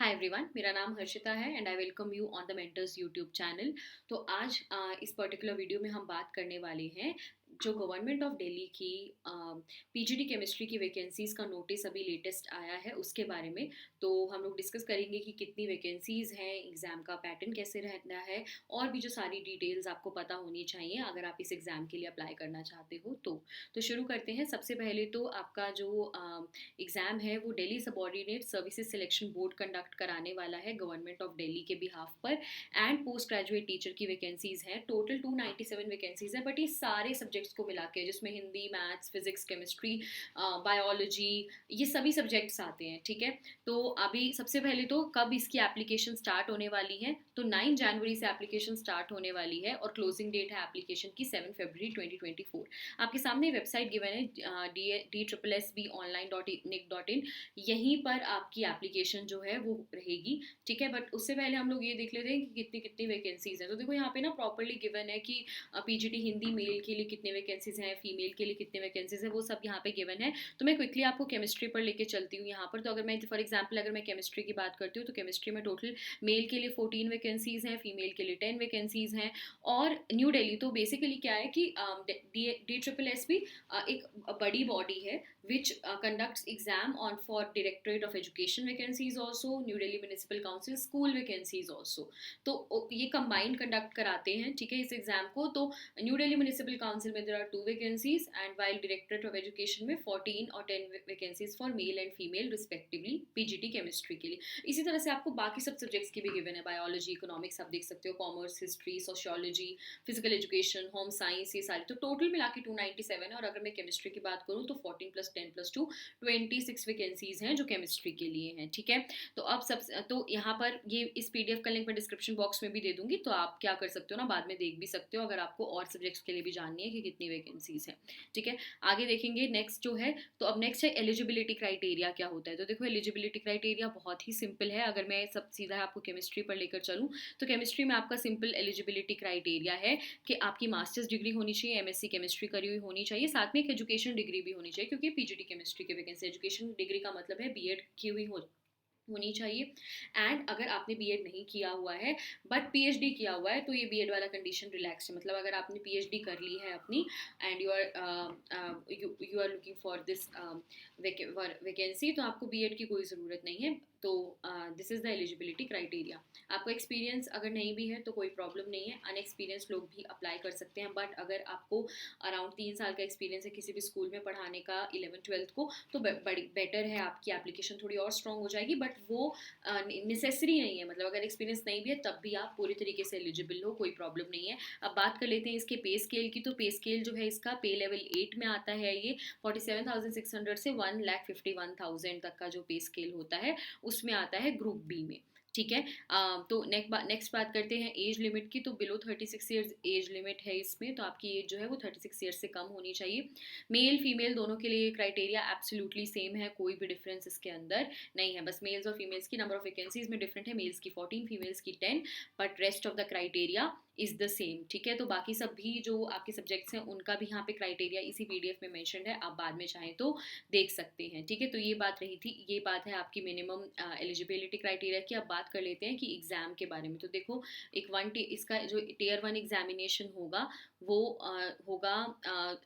Hi everyone, मेरा नाम हर्षिता है and I welcome you on the mentors YouTube channel. तो आज इस पर्टिकुलर वीडियो में हम बात करने वाले हैं जो गवर्नमेंट ऑफ दिल्ली की पीजीडी केमिस्ट्री की वैकेंसीज़ का नोटिस अभी लेटेस्ट आया है उसके बारे में। तो हम लोग डिस्कस करेंगे कि कितनी वैकेंसीज़ हैं, एग्ज़ाम का पैटर्न कैसे रहना है और भी जो सारी डिटेल्स आपको पता होनी चाहिए अगर आप इस एग्ज़ाम के लिए अप्लाई करना चाहते हो तो शुरू करते हैं। सबसे पहले तो आपका जो एग्ज़ाम है वो Delhi subordinate services selection board conduct कराने वाला है गवर्नमेंट ऑफ दिल्ली के बिहाफ पर। एंड पोस्ट ग्रेजुएट टीचर की वैकेंसीज़ हैं, टोटल 297 वैकेंसीज़ है, बट ये सारे सब्जेक्ट्स को मिला के जिसमें Hindi, maths, physics, chemistry, biology, ये सभी सब्जेक्ट्स आते हैं। ठीक है, तो अभी सबसे पहले तो कब इसकी एप्लीकेशन स्टार्ट होने वाली है, तो 9 जनवरी से एप्लीकेशन स्टार्ट होने वाली है और क्लोजिंग डेट है एप्लीकेशन की 7 फरवरी 2024। आपके सामने वेबसाइट गिवन है DSSBonline.nic.in, यहीं पर आपकी एप्लीकेशन जो है वो रहेगी। ठीक है, बट उससे पहले हम लोग ये देख लेते हैं कि कितनी कितनी वैकेंसीज हैं। तो देखो यहाँ पे ना प्रॉपरली गिवन है कि पीजीटी हिंदी मेल के लिए कितने वैकेंसीज हैं, फीमेल के लिए कितने वैकेंसीज हैं, वो सब यहाँ पे गिवन है। तो मैं क्विकली आपको केमिस्ट्री पर लेके चलती हूँ यहाँ पर। तो अगर मैं फॉर एग्जाम्पल अगर मैं केमिस्ट्री की बात करती हूँ तो केमिस्ट्री में टोटल मेल के लिए 14 वैकेंसीज हैं, फीमेल के लिए 10 वैकेंसीज हैं। और न्यू दिल्ली तो बेसिकली क्या है कि DSSB एक बड़ी बॉडी है which conducts exam on for Directorate of Education vacancies also, New Delhi Municipal Council school vacancies also। तो ये combined conduct कराते हैं, ठीक है, इस एग्जाम को। तो न्यू दिल्ली म्यूनिसिपल काउंसिल में there are 2 vacancies and while Directorate of Education में 14 और 10 vacancies for male and female respectively PGT chemistry के लिए। इसी तरह से आपको बाकी सब सब्जेक्ट्स की भी गिवन है, बायोलॉजी, इकोनॉमिक्स आप देख सकते हो, commerce, history, sociology, physical education, home science, ये सारी। तो टोटल मिला के 297 है। और अगर मैं केमिस्ट्री की बात करूँ तो 14 + 10 + 2 26 वैकेंसीज हैं जो केमिस्ट्री के लिए हैं। ठीक है, तो अब सब तो यहाँ पर ये इस पीडीएफ का लिंक मैं डिस्क्रिप्शन बॉक्स में भी दे दूंगी, तो आप क्या कर सकते हो ना, बाद में देख भी सकते हो अगर आपको और सब्जेक्ट्स के लिए भी जाननी है कि कितनी वैकेंसीज हैं। ठीक है, आगे देखेंगे नेक्स्ट जो है। तो अब नेक्स्ट है एलिजिबिलिटी क्राइटेरिया क्या होता है। तो देखो एलिजिबिलिटी क्राइटेरिया बहुत ही सिंपल है। अगर मैं सब सीधा आपको केमिस्ट्री पर लेकर चलूँ तो केमिस्ट्री में आपका सिंपल एलिजिबिलिटी क्राइटेरिया है कि आपकी मास्टर्स डिग्री होनी चाहिए, एमएससी केमिस्ट्री करी हुई होनी चाहिए, साथ में एक एजुकेशन डिग्री भी होनी चाहिए, क्योंकि पीजीटी केमिस्ट्री की वैकेंसी एजुकेशन डिग्री का मतलब है बीएड की हुई होनी चाहिए। एंड अगर आपने बीएड नहीं किया हुआ है बट पीएचडी किया हुआ है तो ये बीएड वाला कंडीशन रिलैक्स है। मतलब अगर आपने पीएचडी कर ली है अपनी and you are looking for this vacancy, तो आपको बीएड की कोई ज़रूरत नहीं है। तो this is the eligibility criteria. आपका एक्सपीरियंस अगर नहीं भी है तो कोई प्रॉब्लम नहीं है, अनएक्सपीरियंस लोग भी अप्लाई कर सकते हैं। बट अगर आपको अराउंड 3 साल का एक्सपीरियंस है किसी भी स्कूल में पढ़ाने का 11th-12th को, तो बड़ी बेटर है, आपकी एप्लीकेशन थोड़ी और स्ट्रॉन्ग हो जाएगी। बट वो नेसेसरी नहीं है, मतलब अगर एक्सपीरियंस नहीं भी है तब भी आप पूरी तरीके से एलिजिबल हो, कोई प्रॉब्लम नहीं है। अब बात कर लेते हैं इसके पे स्केल की। तो पे स्केल जो है इसका पे लेवल 8 में आता है। ये 47,600 से 1,51,000 तक का जो पे स्केल होता है उसमें आता है ग्रुप बी में। ठीक है, तो नेक्स्ट बात करते हैं एज लिमिट की। तो बिलो 36 ईयर्स एज लिमिट है इसमें, तो आपकी एज जो है वो 36 ईयर्स से कम होनी चाहिए। मेल फीमेल दोनों के लिए क्राइटेरिया एब्सोल्युटली सेम है, कोई भी डिफरेंस इसके अंदर नहीं है। बस मेल्स और फीमेल्स की नंबर ऑफ वैकेंसीज में डिफरेंट है, मेल्स की 14, फीमेल्स की 10, but rest of the criteria is the same. ठीक है, तो बाकी सब भी जो आपके सब्जेक्ट्स हैं उनका भी यहाँ पे क्राइटेरिया इसी पीडीएफ में मेंशन्ड है, आप बाद में चाहें तो देख सकते हैं। ठीक है, तो ये बात रही थी, ये बात है आपकी मिनिमम एलिजिबिलिटी क्राइटेरिया की। अब बात कर लेते हैं कि एग्जाम के बारे में। तो देखो इसका जो टियर 1 एग्जामिनेशन होगा वो होगा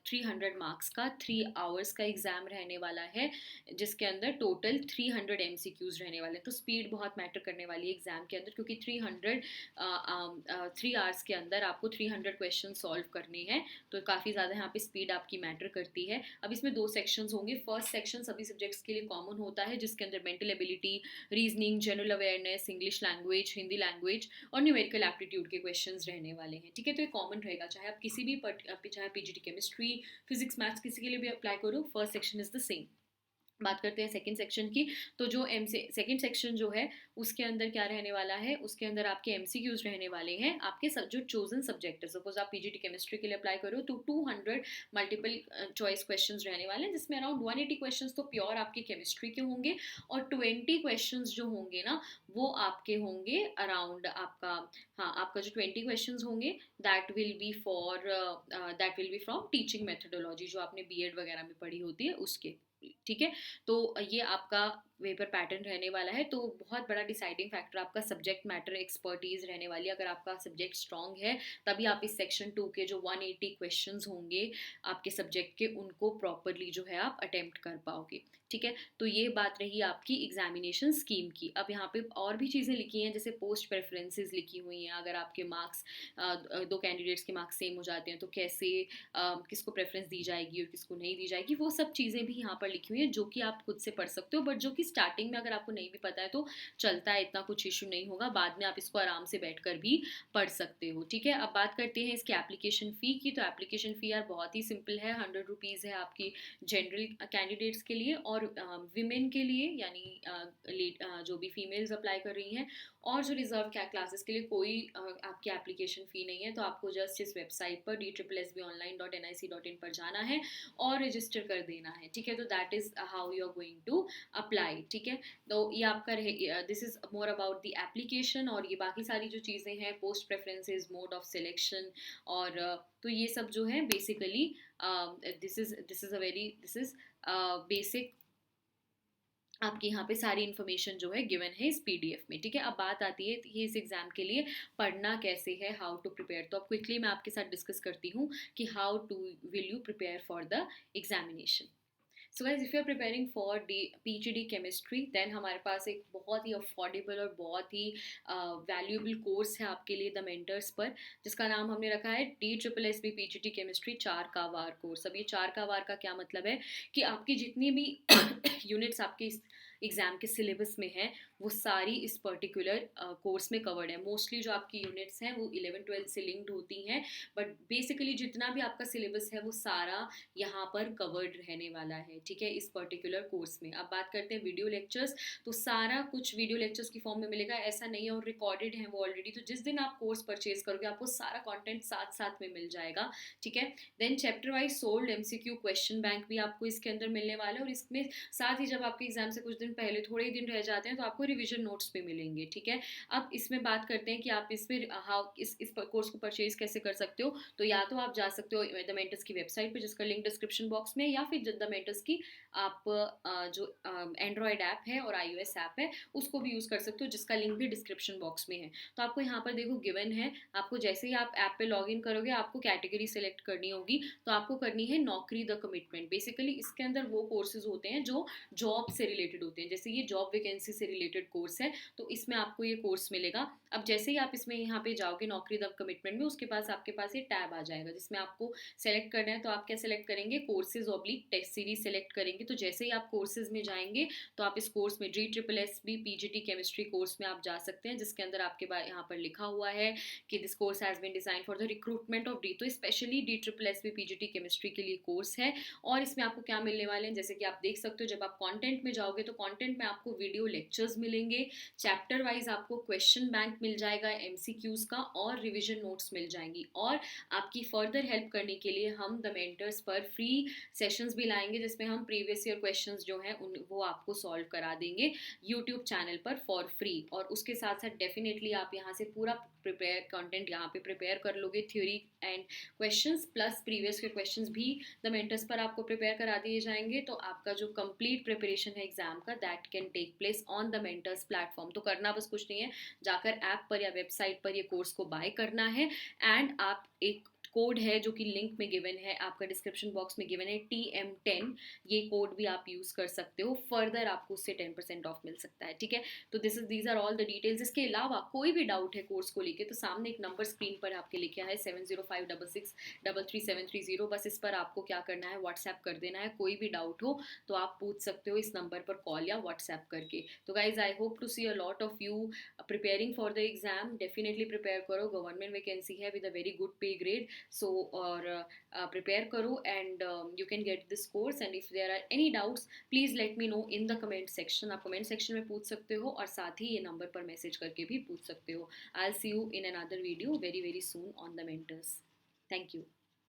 300 मार्क्स का, 3 आवर्स का एग्जाम रहने वाला है, जिसके अंदर टोटल 300 एमसीक्यूज रहने वाले हैं। तो स्पीड बहुत मैटर करने वाली है एग्जाम के अंदर, क्योंकि 3 आवर्स के अंदर आपको 300 क्वेश्चन सॉल्व करने हैं। तो काफ़ी ज़्यादा यहाँ पे स्पीड आपकी मैटर करती है। अब इसमें 2 सेक्शंस होंगे। फर्स्ट सेक्शन सभी सब्जेक्ट्स के लिए कॉमन होता है, जिसके अंदर mental ability, reasoning, general awareness, English language, Hindi language और न्यूमेरिकल एप्टीट्यूड के क्वेश्चंस रहने वाले हैं। ठीक है, तो ये कॉमन रहेगा, चाहे आप किसी भी चाहे पीजीटी केमिस्ट्री, फिजिक्स, मैथ्स किसी के लिए भी अप्लाई करो, first section is the same. बात करते हैं सेकंड सेक्शन की। तो जो सेकंड सेक्शन जो है उसके अंदर क्या रहने वाला है, उसके अंदर आपके एमसीक्यूज रहने वाले हैं, आपके जो चोजन सब्जेक्ट है। सपोज आप पीजीटी केमिस्ट्री के लिए अप्लाई करो तो 200 मल्टीपल चॉइस क्वेश्चंस रहने वाले हैं, जिसमें अराउंड 180 क्वेश्चंस तो प्योर आपके केमिस्ट्री के होंगे और 20 क्वेश्चंस जो होंगे ना वो आपके होंगे अराउंड आपका जो 20 क्वेश्चंस होंगे that will be from teaching methodology, जो आपने बीएड वगैरह में पढ़ी होती है उसके। ठीक है, तो ये आपका पेपर पैटर्न रहने वाला है, तो बहुत बड़ा डिसाइडिंग फैक्टर आपका सब्जेक्ट मैटर एक्सपर्टीज़ रहने वाली है। अगर आपका सब्जेक्ट स्ट्रॉन्ग है तभी आप इस सेक्शन 2 के जो 180 क्वेश्चंस होंगे आपके सब्जेक्ट के, उनको प्रॉपरली जो है आप अटेम्प्ट कर पाओगे। ठीक है, तो ये बात रही आपकी एग्जामिनेशन स्कीम की। अब यहाँ पे और भी चीज़ें लिखी हैं, जैसे पोस्ट प्रेफरेंसेस लिखी हुई हैं। अगर आपके मार्क्स दो कैंडिडेट्स के मार्क्स सेम हो जाते हैं तो कैसे किसको प्रेफरेंस दी जाएगी और किसको नहीं दी जाएगी, वो सब चीज़ें भी यहाँ पर लिखी हुई हैं जो कि आप खुद से पढ़ सकते हो, बट जो कि स्टार्टिंग में अगर आपको नहीं भी पता है तो चलता है, इतना कुछ इशू नहीं होगा, बाद में आप इसको आराम से बैठ कर भी पढ़ सकते हो। ठीक है, अब बात करते हैं इसकी एप्लीकेशन फ़ी की। तो एप्लीकेशन फ़ी यार बहुत ही सिंपल है, 100 रुपीज़ है आपकी जनरल कैंडिडेट्स के लिए, और विमेन के लिए यानी जो भी फीमेल्स अप्लाई कर रही हैं, और जो रिजर्व क्लासेस के लिए कोई आपकी एप्लीकेशन फ़ी नहीं है। तो आपको जस्ट इस वेबसाइट पर DSSBonline.nic.in पर जाना है और रजिस्टर कर देना है। ठीक है, तो that is how you are going to apply. ठीक है, तो ये आपका रहे, this is more about the application. और ये बाकी सारी जो चीज़ें हैं, post preferences, mode of selection, और तो ये सब जो है बेसिकली दिस इज़ बेसिक, आपके यहाँ पे सारी इन्फॉर्मेशन जो है गिवन है इस पीडीएफ में। ठीक है, अब बात आती है कि इस एग्जाम के लिए पढ़ना कैसे है, हाउ टू प्रिपेयर। तो अब क्विकली मैं आपके साथ डिस्कस करती हूँ कि how to will you prepare for the examination. So guys, if you are preparing for D PGD chemistry, then हमारे पास एक बहुत ही अफोर्डेबल और बहुत ही वैल्यूएबल कोर्स है आपके लिए द मेंटर्स पर, जिसका नाम हमने रखा है DSSB पीजीडी केमिस्ट्री 4 का वार कोर्स। अब ये 4 का वार का क्या मतलब है कि आपकी जितनी भी यूनिट्स आपके इस एग्ज़ाम के सिलेबस में हैं वो सारी इस पर्टिकुलर कोर्स में कवर्ड है। मोस्टली जो आपकी यूनिट्स हैं वो 11-12 से लिंक्ड होती हैं, बट बेसिकली जितना भी आपका सिलेबस है वो सारा यहाँ पर कवर्ड रहने वाला है। ठीक है, इस पर्टिकुलर कोर्स में। अब बात करते हैं वीडियो लेक्चर्स, तो सारा कुछ वीडियो लेक्चर्स की फॉर्म में मिलेगा, ऐसा नहीं है, और रिकॉर्डेड है वो ऑलरेडी। तो जिस दिन आप कोर्स परचेज करोगे आपको सारा कंटेंट साथ साथ में मिल जाएगा। ठीक है, then chapter wise solved MCQ question bank भी आपको इसके अंदर मिलने वाला है, और इसमें साथ ही जब आपके एग्जाम से कुछ दिन पहले थोड़े ही दिन रह जाते हैं तो आपको रिविजन नोट्स भी मिलेंगे। ठीक है, अब इसमें बात करते हैं कि आप इसमें हाउ इस कोर्स को परचेज कैसे कर सकते हो। तो या तो आप जा सकते हो द मेंटर्स की वेबसाइट पे, जिसका लिंक डिस्क्रिप्शन बॉक्स में, या फिर द मेंटर्स की आप जो एंड्रॉयड ऐप है और iOS ऐप है उसको भी यूज़ कर सकते हो, जिसका लिंक भी डिस्क्रिप्शन बॉक्स में है। तो आपको यहाँ पर देखो गिवन है, आपको जैसे ही आप ऐप पे लॉग इन करोगे आपको कैटेगरी सेलेक्ट करनी होगी। तो आपको करनी है नौकरी द कमिटमेंट। बेसिकली इसके अंदर वो कोर्सेज होते हैं जो जॉब से रिलेटेड होते हैं, जैसे ये जॉब वैकेंसी से रिलेटेड कोर्स है, तो इसमें आपको ये कोर्स मिलेगा। अब जैसे ही आप इसमें यहाँ पे जाओगे नौकरी द कमिटमेंट में, उसके पास आपके पास ये टैब आ जाएगा जिसमें आपको सेलेक्ट करना है। तो आप क्या सेलेक्ट करेंगे, courses oblique test series select करेंगे। तो जैसे ही आप कोर्सेज में जाएंगे तो आप इस कोर्स में DSSB पीजीटी केमिस्ट्री कोर्स में आप जा सकते हैं, जिसके अंदर आपके यहाँ पर लिखा हुआ है कि this course has been design for the recruitment of D. तो स्पेशली DSSB पीजीटी केमिस्ट्री के लिए कोर्स है। और इसमें आपको क्या मिलने वाले हैं, जैसे कि आप देख सकते हो, जब आप कंटेंट में जाओगे तो कंटेंट में आपको वीडियो लेक्चर्स मिलेंगे, चैप्टर वाइज आपको क्वेश्चन बैंक मिल जाएगा MCQs का, और रिविजन नोट्स मिल जाएंगी। और आपकी फर्दर हेल्प करने के लिए हम द मेंटर्स पर फ्री सेशंस भी लाएंगे, जिसमें हम प्रीवियस ईयर क्वेश्चंस जो हैं वो आपको सॉल्व करा देंगे यूट्यूब चैनल पर फॉर फ्री। और उसके साथ साथ डेफिनेटली आप यहाँ से पूरा प्रिपेयर कंटेंट यहाँ पे प्रिपेयर कर लोगे, theory and questions plus previous के क्वेश्चंस भी द मेंटर्स पर आपको प्रिपेयर करा दिए जाएंगे। तो आपका जो कंप्लीट प्रिपरेशन है एग्जाम का, that can take place on the mentors platform. तो करना बस कुछ नहीं है, जाकर ऐप पर या वेबसाइट पर ये कोर्स को बाय करना है, एंड आप एक कोड है जो कि लिंक में गिवन है, आपका डिस्क्रिप्शन बॉक्स में गिवन है TM10, ये कोड भी आप यूज़ कर सकते हो, फर्दर आपको उससे 10% ऑफ मिल सकता है। ठीक है, तो these are all the details. इसके अलावा कोई भी डाउट है कोर्स को लेके तो सामने एक नंबर स्क्रीन पर आपके लिखा है 7056633730, बस इस पर आपको क्या करना है, व्हाट्सएप कर देना है। कोई भी डाउट हो तो आप पूछ सकते हो इस नंबर पर कॉल या व्हाट्सएप करके। तो guys, I hope to see a lot of you preparing for the exam. Definitely prepare करो, गवर्नमेंट वैकेंसी है with a very good pay grade. So और प्रिपेयर करो, and you can get this course. And if there are any doubts please let me know in the comment section. आप comment section में पूछ सकते हो, और साथ ही ये नंबर पर मैसेज करके भी पूछ सकते हो। I will see you in another video very very soon on the mentors. Thank you.